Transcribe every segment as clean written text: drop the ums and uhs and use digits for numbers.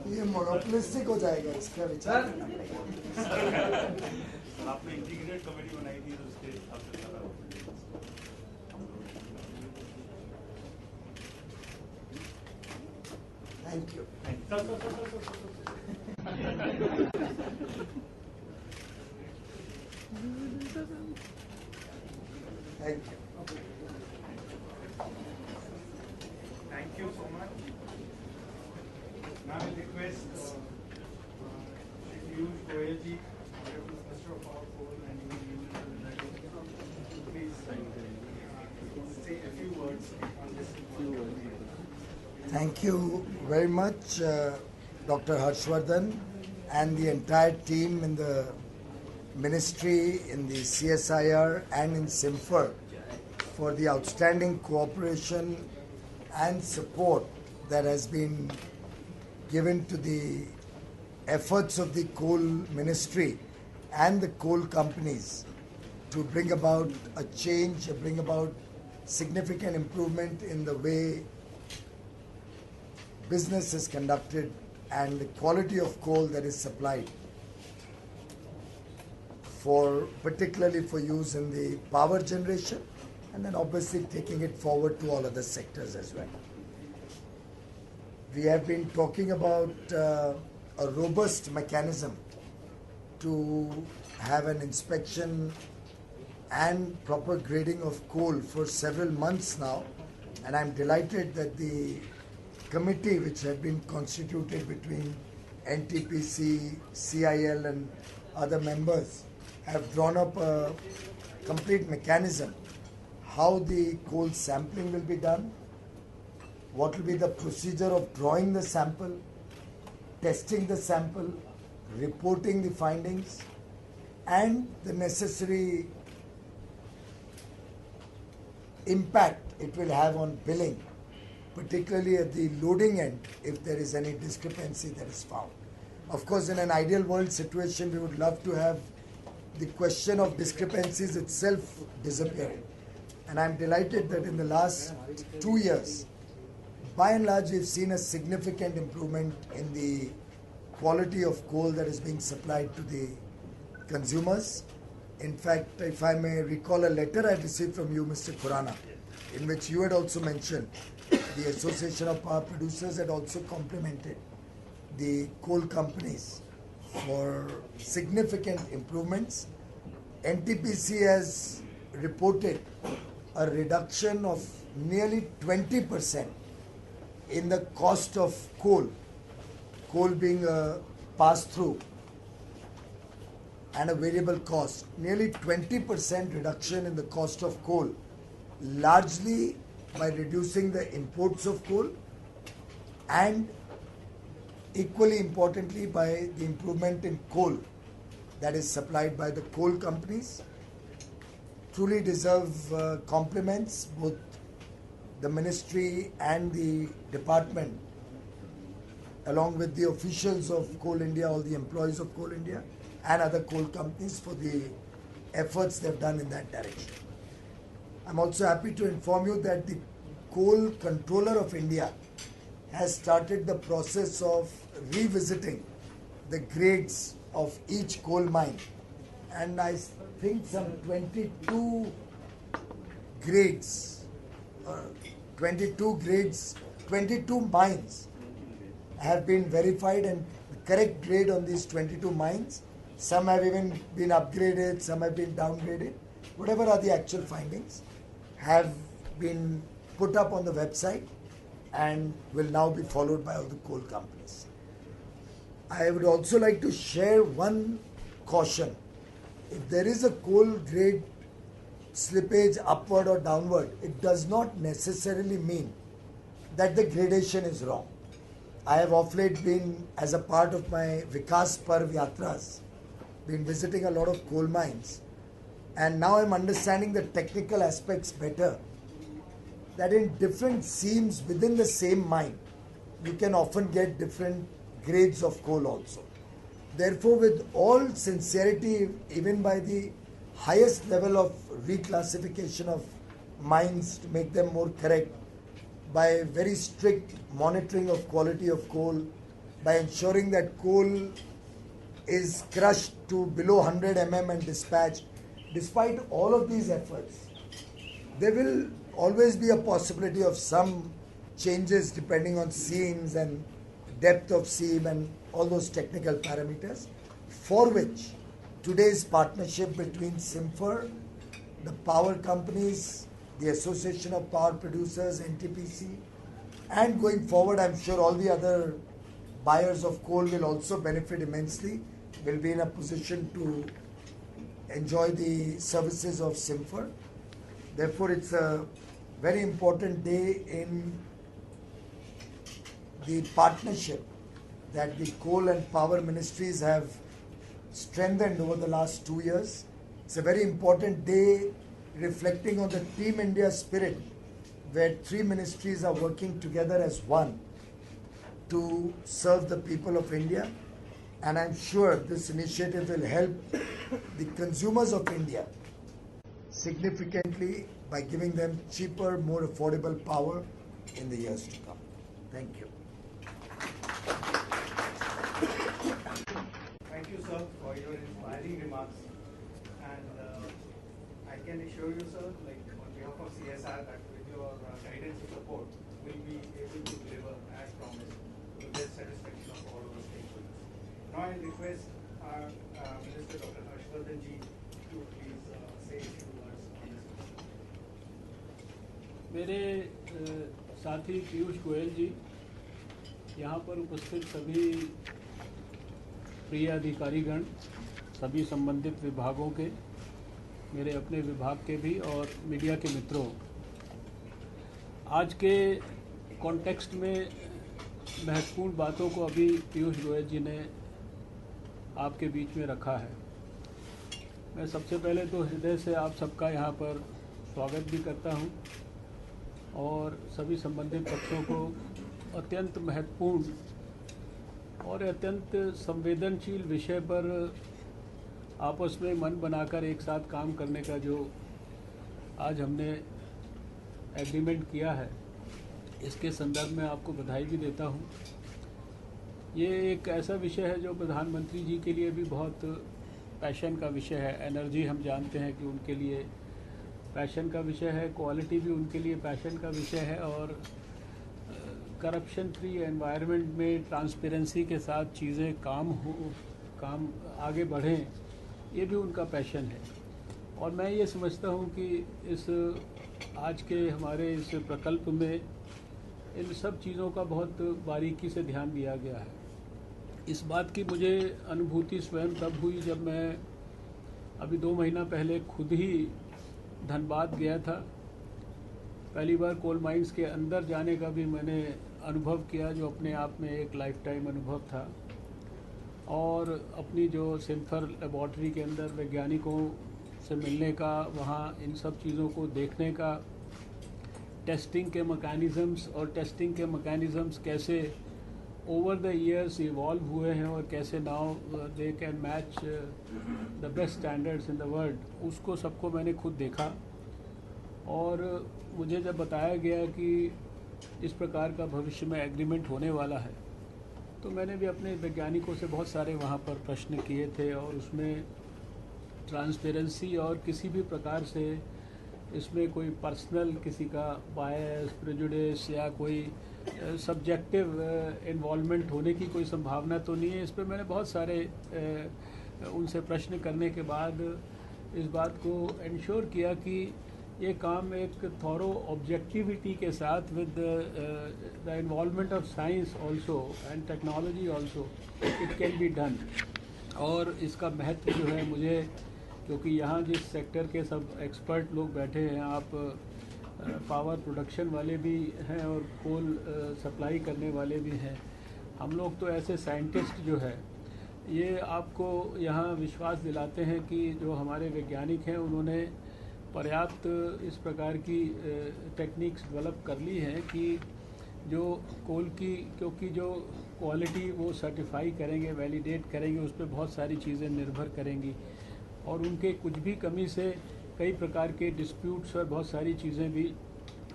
ये मोनोपोलिस्टिक हो जाएगा, इसका विचार करना पड़ेगा। आपने इंटीग्रेटेड कमेटी बनाई थी तो उसके हिसाब से चला। Thank you. Thank you. Thank you so much. Now I request Piyush Goyal ji, Minister of Power, Coal and Union to please say a few words on this. Thank you very much, Dr. Harshvardhan and the entire team in the ministry, in the CSIR and in SIMFER for the outstanding cooperation and support that has been given to the efforts of the coal ministry and the coal companies to bring about a change, bring about significant improvement in the way business is conducted and the quality of coal that is supplied, particularly for use in the power generation, and then obviously taking it forward to all other sectors as well. We have been talking about a robust mechanism to have an inspection and proper grading of coal for several months now, and I'm delighted that the committee which had been constituted between NTPC, CIL and other members have drawn up a complete mechanism how the coal sampling will be done, what will be the procedure of drawing the sample, testing the sample, reporting the findings, and the necessary impact it will have on billing, particularly at the loading end if there is any discrepancy that is found. Of course, in an ideal world situation, we would love to have the question of discrepancies itself disappearing. And I'm delighted that in the last 2 years, by and large, we've seen a significant improvement in the quality of coal that is being supplied to the consumers. In fact, if I may recall a letter I received from you, Mr. Khurana, in which you had also mentioned the Association of Power Producers had also complimented the coal companies for significant improvements. NTPC has reported a reduction of nearly 20% in the cost of coal being a pass-through and a variable cost, nearly 20% reduction in the cost of coal, largely by reducing the imports of coal and equally importantly by the improvement in coal that is supplied by the coal companies. Truly deserve compliments, both the ministry and the department, along with the officials of Coal India, all the employees of Coal India and other coal companies for the efforts they've done in that direction. I'm also happy to inform you that the Coal Controller of India has started the process of revisiting the grades of each coal mine, and I think some 22 grades, 22 mines have been verified, and the correct grade on these 22 mines, some have even been upgraded, some have been downgraded. Whatever are the actual findings have been put up on the website and will now be followed by all the coal companies. I would also like to share one caution. If there is a coal grade slippage upward or downward, it does not necessarily mean that the gradation is wrong. I have of late been, as a part of my Vikas Parv Yatras, been visiting a lot of coal mines, and now I'm understanding the technical aspects better, that in different seams within the same mine, you can often get different grades of coal also. Therefore, with all sincerity, even by the highest level of reclassification of mines to make them more correct, by very strict monitoring of quality of coal, by ensuring that coal is crushed to below 100 and dispatched. Despite all of these efforts, there will always be a possibility of some changes depending on seams and depth of seam and all those technical parameters, for which today's partnership between Simfer, the power companies, the Association of Power Producers, NTPC, and going forward, I'm sure all the other buyers of coal will also benefit immensely, will be in a position to enjoy the services of Simfer. Therefore, it's a very important day in the partnership that the coal and power ministries have strengthened over the last 2 years. It's a very important day reflecting on the Team India spirit, where 3 ministries are working together as one to serve the people of India. And I'm sure this initiative will help the consumers of India significantly by giving them cheaper, more affordable power in the years to come. Thank you. Thank you, sir, for your inspiring remarks. And I can assure you, sir, like on behalf of CSR, that with your guidance and support, we'll be able to deliver as promised to the best satisfaction of all of the stakeholders. Now I request our Minister Dr. Harshvardhan ji to please say a few words on this. मेरे साथी पीयूष गोयल जी, यहाँ पर उपस्थित सभी प्रिय अधिकारीगण, सभी संबंधित विभागों के, मेरे अपने विभाग के भी और मीडिया के मित्रों, आज के कॉन्टेक्स्ट में महत्वपूर्ण बातों को अभी पीयूष गोयल जी ने आपके बीच में रखा है। मैं सबसे पहले तो हृदय से आप सबका यहाँ पर स्वागत भी करता हूँ और सभी संबंधित पक्षों को अत्यंत महत्वपूर्ण और अत्यंत संवेदनशील विषय पर आपस में मन बनाकर एक साथ काम करने का जो आज हमने एग्रीमेंट किया है, इसके संदर्भ में आपको बधाई भी देता हूँ। ये एक ऐसा विषय है जो प्रधानमंत्री जी के लिए भी बहुत पैशन का विषय है। एनर्जी हम जानते हैं कि उनके लिए पैशन का विषय है, क्वालिटी भी उनके लिए पैशन का विषय है और करप्शन फ्री एनवायरनमेंट में ट्रांसपेरेंसी के साथ चीज़ें काम आगे बढ़ें, ये भी उनका पैशन है। और मैं ये समझता हूँ कि इस आज के हमारे इस प्रकल्प में इन सब चीज़ों का बहुत बारीकी से ध्यान दिया गया है। इस बात की मुझे अनुभूति स्वयं तब हुई जब मैं अभी 2 महीना पहले खुद ही धनबाद गया था। पहली बार कोल माइंस के अंदर जाने का भी मैंने अनुभव किया, जो अपने आप में एक लाइफ टाइम अनुभव था। और अपनी जो सिम्फर लेबॉर्ट्री के अंदर वैज्ञानिकों से मिलने का, वहाँ इन सब चीज़ों को देखने का, टेस्टिंग के मैकेनिज़म्स कैसे ओवर द इयर्स इवॉल्व हुए हैं और कैसे now they can match the best standards in the world, उसको सबको मैंने खुद देखा। और मुझे जब बताया गया कि इस प्रकार का भविष्य में एग्रीमेंट होने वाला है, तो मैंने भी अपने वैज्ञानिकों से बहुत सारे वहाँ पर प्रश्न किए थे और उसमें ट्रांसपेरेंसी और किसी भी प्रकार से इसमें कोई पर्सनल किसी का बायस, प्रेजुडिस या कोई सब्जेक्टिव इन्वॉल्वमेंट होने की कोई संभावना तो नहीं है। इस पर मैंने बहुत सारे उनसे प्रश्न करने के बाद इस बात को इंश्योर किया कि ये काम एक थॉरो ऑब्जेक्टिविटी के साथ with the involvement of science also and technology also it can be done. और इसका महत्व जो है मुझे, क्योंकि यहाँ जिस सेक्टर के सब एक्सपर्ट लोग बैठे हैं, आप पावर प्रोडक्शन वाले भी हैं और कोल सप्लाई करने वाले भी हैं, हम लोग तो ऐसे साइंटिस्ट जो है ये आपको यहाँ विश्वास दिलाते हैं कि जो हमारे वैज्ञानिक हैं उन्होंने पर्याप्त इस प्रकार की टेक्निक्स डेवलप कर ली हैं कि जो कोल की, क्योंकि जो क्वालिटी वो सर्टिफाई करेंगे, वैलिडेट करेंगे, उस पर बहुत सारी चीज़ें निर्भर करेंगी। और उनके कुछ भी कमी से कई प्रकार के डिस्प्यूट्स और बहुत सारी चीज़ें भी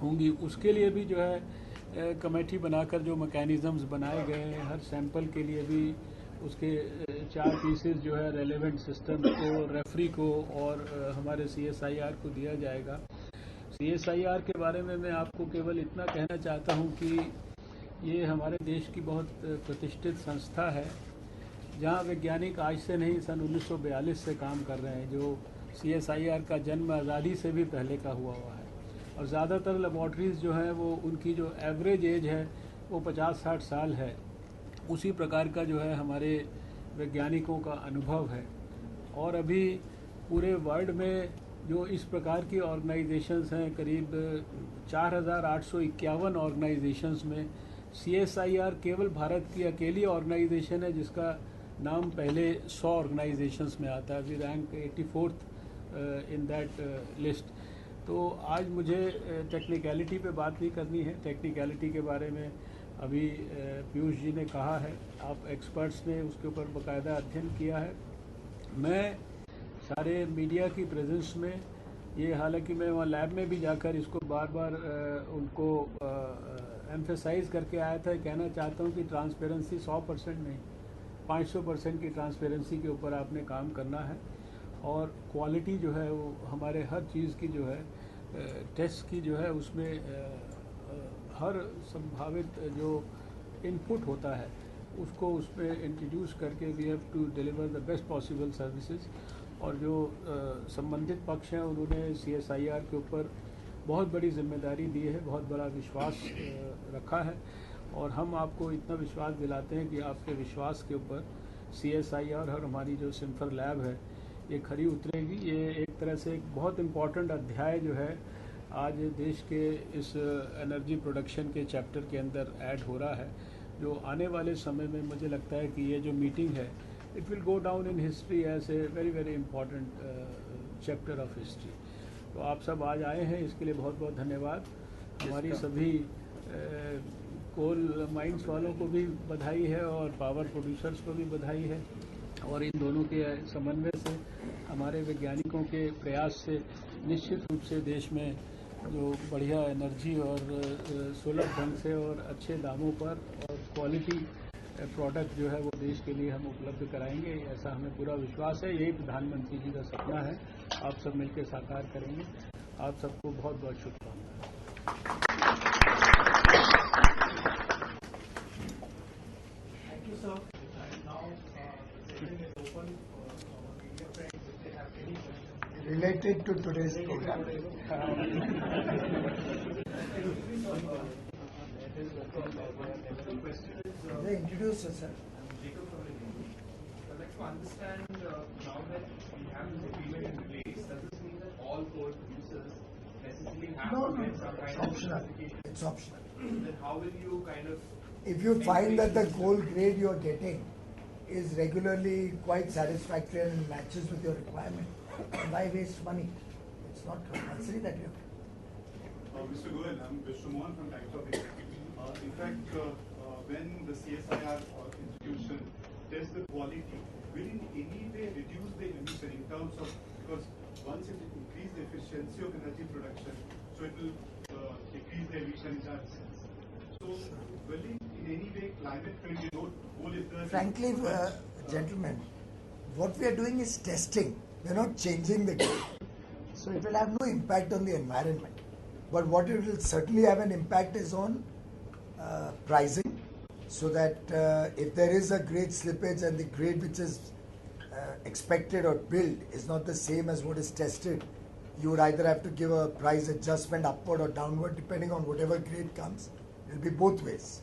होंगी। उसके लिए भी जो है कमेटी बनाकर जो मैकेनिज़म्स बनाए गए हैं, हर सैंपल के लिए भी उसके 4 पीसेस जो है रेलेवेंट सिस्टम को, रेफरी को और हमारे CSIR को दिया जाएगा। CSIR के बारे में मैं आपको केवल इतना कहना चाहता हूं कि ये हमारे देश की बहुत प्रतिष्ठित संस्था है, जहां वैज्ञानिक आज से नहीं सन 1942 से काम कर रहे हैं, जो CSIR का जन्म आज़ादी से भी पहले का हुआ है। और ज़्यादातर लेबॉर्ट्रीज़ जो हैं वो उनकी जो एवरेज एज है वो 50-60 साल है। उसी प्रकार का जो है हमारे वैज्ञानिकों का अनुभव है। और अभी पूरे वर्ल्ड में जो इस प्रकार की ऑर्गेनाइजेशंस हैं, करीब 4,851 ऑर्गेनाइजेशंस में CSIR केवल भारत की अकेली ऑर्गेनाइजेशन है जिसका नाम पहले 100 ऑर्गेनाइजेशंस में आता है। We rank 84th in that list. तो आज मुझे टेक्निकलिटी पे बात नहीं करनी है। टेक्निकलिटी के बारे में अभी पीयूष जी ने कहा है, आप एक्सपर्ट्स ने उसके ऊपर बाकायदा अध्ययन किया है। मैं सारे मीडिया की प्रेजेंस में ये, हालांकि मैं वहाँ लैब में भी जाकर इसको बार बार उनको एम्फेसाइज करके आया था, कहना चाहता हूँ कि ट्रांसपेरेंसी 100% नहीं, 500% की ट्रांसपेरेंसी के ऊपर आपने काम करना है। और क्वालिटी जो है वो हमारे हर चीज़ की जो है टेस्ट की जो है उसमें हर संभावित जो इनपुट होता है उसको उसमें इंट्रोड्यूस करके we have to deliver the best possible services. और जो संबंधित पक्ष हैं उन्होंने CSIR के ऊपर बहुत बड़ी जिम्मेदारी दी है, बहुत बड़ा विश्वास रखा है। और हम आपको इतना विश्वास दिलाते हैं कि आपके विश्वास के ऊपर CSIR और हमारी जो सिम्फर लैब है ये खरी उतरेगी। ये एक तरह से एक बहुत इम्पॉर्टेंट अध्याय जो है आज देश के इस एनर्जी प्रोडक्शन के चैप्टर के अंदर ऐड हो रहा है, जो आने वाले समय में मुझे लगता है कि ये जो मीटिंग है it will go down in history as a very very important chapter of history. तो आप सब आज आए हैं, इसके लिए बहुत बहुत धन्यवाद। हमारी सभी कोल माइंस वालों को भी बधाई है और पावर प्रोड्यूसर्स को भी बधाई है। और इन दोनों के समन्वय से, हमारे वैज्ञानिकों के प्रयास से निश्चित रूप से देश में जो बढ़िया एनर्जी और सुलभ ढंग से और अच्छे दामों पर और क्वालिटी प्रोडक्ट जो है वो देश के लिए हम उपलब्ध कराएंगे, ऐसा हमें पूरा विश्वास है। यही प्रधानमंत्री जी का सपना है, आप सब मिलकर साकार करेंगे। आप सबको बहुत बहुत शुभकामनाएं। Thank you, sir. And now, the session is open for our media friends if they have any questions. Related to today's program. They introduce yourself. Jacob from India. I'd like to understand now that we have this agreement in place, does this mean that all coal producers necessarily have No, to get some it's kind of optional. certification? It's optional. Then how will you kind of... If you find that the coal grade you are getting is regularly quite satisfactory and matches with your requirement, why waste money? It's not compulsory that you have. Mr. Goel, I'm Vishnu Mohan from Times of India. In fact, when the CSIR institution tests the quality, will in any way reduce the emission in terms of, because once it increase the efficiency of energy production, so it will decrease the emission in that sense. So will it in any way climate friendly goal is there? Frankly, gentlemen, what we are doing is testing. We are not changing the grade. So it will have no impact on the environment. But what it will certainly have an impact is on pricing, so that if there is a grade slippage and the grade which is expected or billed is not the same as what is tested, you would either have to give a price adjustment upward or downward depending on whatever grade comes. It will be both ways.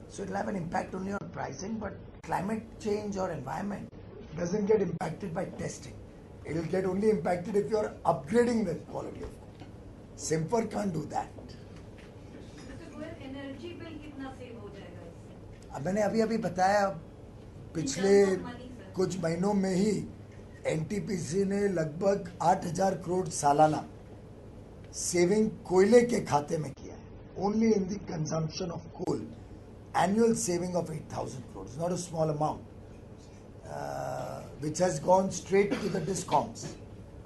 So it will have an impact only on pricing, but climate change or environment doesn't get impacted by testing. It will get only impacted if you are upgrading the quality of coal. Simfer can't do that. Energy bill कितना save हो जाएगा इससे? अब मैंने अभी बताया, पिछले कुछ महीनों में ही NTPC ने लगभग 8,000 करोड़ सालाना सेविंग कोयले के खाते में किया है। Only in the consumption of coal, annual saving of 8,000 crores, not a small amount. which has gone straight to the discoms.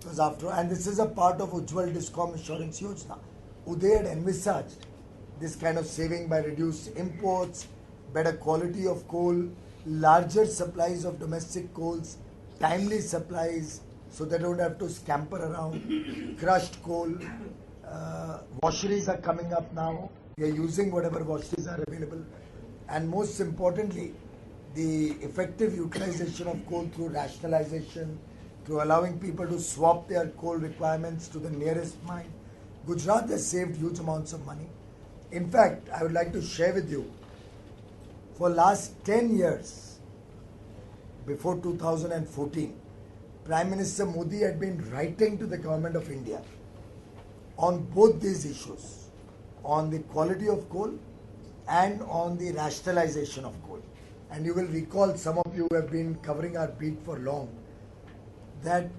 Because and this is a part of Ujjwal Discom Insurance Yojana. Uday had envisaged this kind of saving by reduced imports, better quality of coal, larger supplies of domestic coals, timely supplies, so they don't have to scamper around, crushed coal. Washeries are coming up now. We are using whatever washeries are available. And most importantly, the effective utilization of coal through rationalization, through allowing people to swap their coal requirements to the nearest mine. Gujarat has saved huge amounts of money. In fact, I would like to share with you, for last 10 years, before 2014, Prime Minister Modi had been writing to the Government of India on both these issues, on the quality of coal and on the rationalization of coal. And you will recall, some of you who have been covering our beat for long, that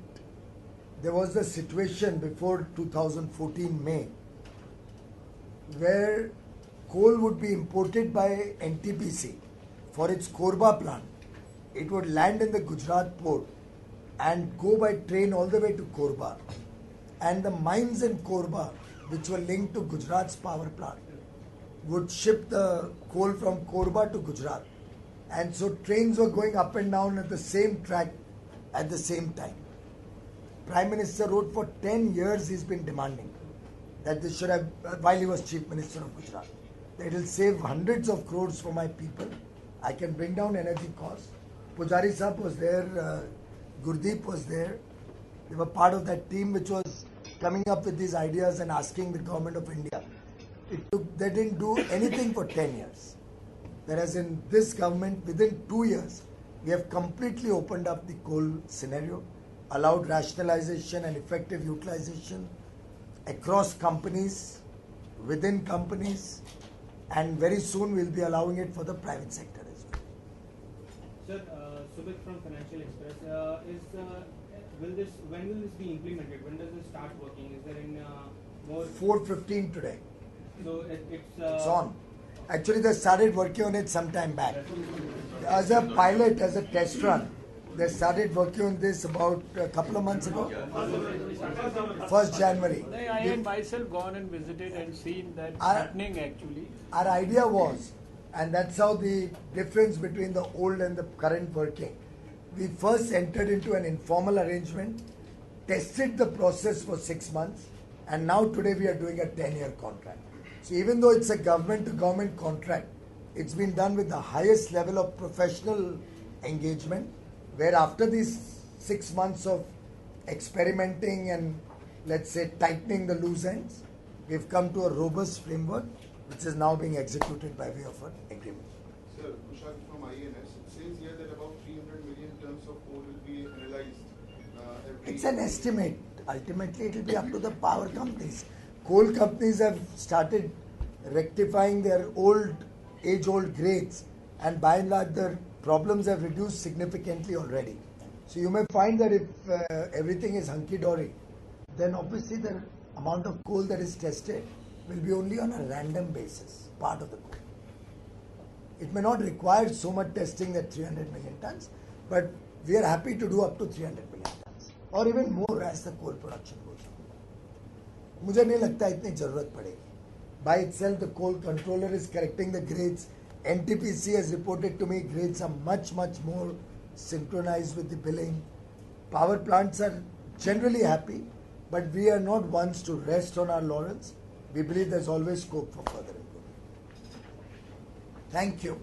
there was a situation before 2014 May where coal would be imported by NTPC for its Korba plant. It would land in the Gujarat port and go by train all the way to Korba. And the mines in Korba, which were linked to Gujarat's power plant, would ship the coal from Korba to Gujarat. And so trains were going up and down at the same track at the same time. Prime Minister wrote for 10 years he's been demanding that this should have, while he was Chief Minister of Gujarat, that it will save hundreds of crores for my people. I can bring down energy costs. Pujari Sahab was there, Gurdeep was there. They were part of that team which was coming up with these ideas and asking the Government of India. They didn't do anything for 10 years. Whereas in this government, within 2 years, we have completely opened up the coal scenario, allowed rationalization and effective utilization across companies, within companies, and very soon we'll be allowing it for the private sector as well. Sir, Subit from Financial Express, when will this be implemented? When does it start working? Is there in more? 4:15 today. So It's on. Actually, they started working on it some time back. As a pilot, as a test run, they started working on this about a couple of months ago. 1st January. I have myself gone and visited and seen that happening actually. Our idea was, and that's how the difference between the old and the current working. We first entered into an informal arrangement, tested the process for 6 months, and now today we are doing a 10-year contract. So even though it's a government-to-government contract, it's been done with the highest level of professional engagement, where after these 6 months of experimenting and, let's say, tightening the loose ends, we've come to a robust framework which is now being executed by way of an agreement. Sir, Kushal from INS, it says here that about 300 million tons of coal will be analyzed every It's an estimate. Ultimately, it will be up to the power companies. Coal companies have started rectifying their age-old grades, and by and large, the problems have reduced significantly already. So you may find that if everything is hunky-dory, then obviously the amount of coal that is tested will be only on a random basis, part of the coal. It may not require so much testing that 300 million tons, but we are happy to do up to 300 million tons, or even more as the coal production goes on. मुझे नहीं लगता इतनी जरूरत पड़ेगी. By itself, the coal controller is correcting the grades. NTPC has reported to me grades are much more synchronized with the billing. Power plants are generally happy, but we are not ones to rest on our laurels. We believe there's always scope for further improvement. Thank you.